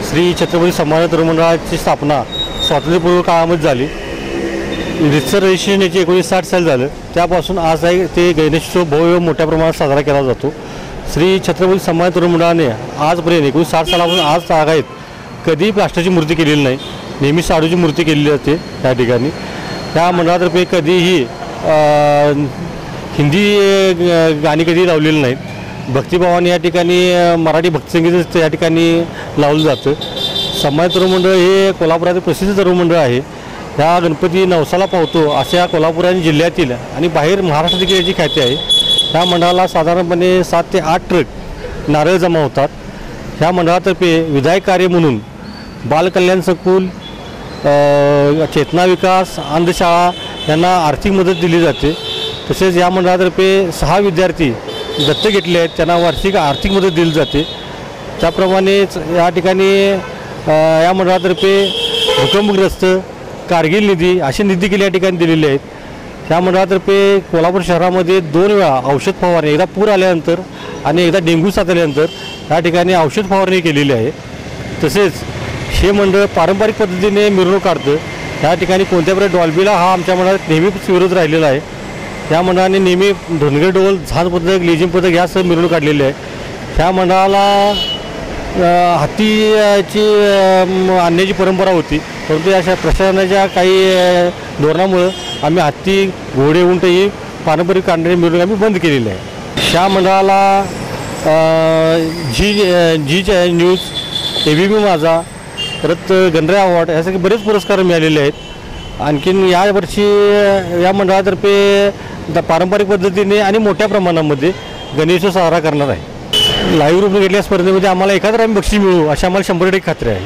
श्री छत्रपती संभाजी तरुण मंडळाची स्थापना स्वातंत्र्यपूर्व काळामध्ये झाली। रितसर रजिस्ट्रेशन याची 1960 साली झालं। त्यापासून आज ते गणेशोत्सव भव्य मोठ्या प्रमाणात साजरा केला जातो। श्री छत्रपती संभाजी तरुण मंडळाने आजपर्यंत 1960 सालापासून आज तागायत कधी प्लास्टरची मूर्ती केलेली नाही, नेहमी शाडूची मूर्ती केलेली जाते। त्या ठिकाणी त्या मंडळातर्फे कधीही हिंदी गाणी कधी लावलेली नाहीत। भक्तिभावाने या ठिकाणी मराठी भक्तिसंगीत या ठिकाणी लावलं जातं। संभाजी तरुण मंडळ हे कोल्हापुरातील प्रसिद्ध तरुण मंडळ आहे। ह्या गणपती नवसाला पावतो अशा कोल्हापूर आणि जिल्ह्यातील आणि बाहेर महाराष्ट्र देखील याची ख्याती आहे। ह्या मंडळाला साधारणपणे 7 ते 8 ट्रक नारळ जमा होतात। ह्या मंडळातर्फे विधायक कार्य म्हणून बालकल्याण संकुल, चेतना विकास, अंधशाळा यांना आर्थिक मदत दिली जाते। तसेच या मंडळातर्फे 6 विद्यार्थी दत्तक घेतले आहेत, त्यांना वार्षिक आर्थिक मदत दिली जाते। त्याप्रमाणेच या ठिकाणी या मंडळातर्फे भूकंपग्रस्त, कारगिल निधी असे निधी देखील या ठिकाणी दिलेले आहेत। त्या मंडळातर्फे कोल्हापूर शहरामध्ये 2 वेळा औषध फवारणी, एकदा पूर आल्यानंतर आणि एकदा डेंग्यू साथ आल्यानंतर या ठिकाणी औषध फवारणी केलेली आहे। तसेच हे मंडळ पारंपरिक पद्धतीने मिरवणूक काढतं। या ठिकाणी कोणत्या प्रकारे डॉल्बीला हा आमच्या मंडळात नेहमीच विरोध राहिलेला आहे। या मंडळाने नेहमी धनगर डोल, झांज पथक, लेझिम पथक यासह मिरवणूक काढलेली आहे। ह्या मंडळाला हत्तीची आणण्याची परंपरा होती, परंतु अशा प्रशासनाच्या काही धोरणामुळे आम्ही हत्ती, घोडे, उंट ही पारंपरिक काढणारी मिरवणूक आम्ही बंद केलेली आहे। ह्या मंडळाला जी न्यूज, ABP माझा, परत गणराय अवॉर्ड यासारखे बरेच पुरस्कार मिळालेले आहेत। आणखीन यावर्षी या मंडळातर्फे पारंपरिक पद्धतीने आणि मोठ्या प्रमाणामध्ये गणेशोत्सव साजरा करणार आहे। लाईव्ह रूप घेतल्या स्पर्धेमध्ये आम्हाला एखादं आम्ही बक्षीस मिळू अशी आम्हाला 100% खात्री आहे।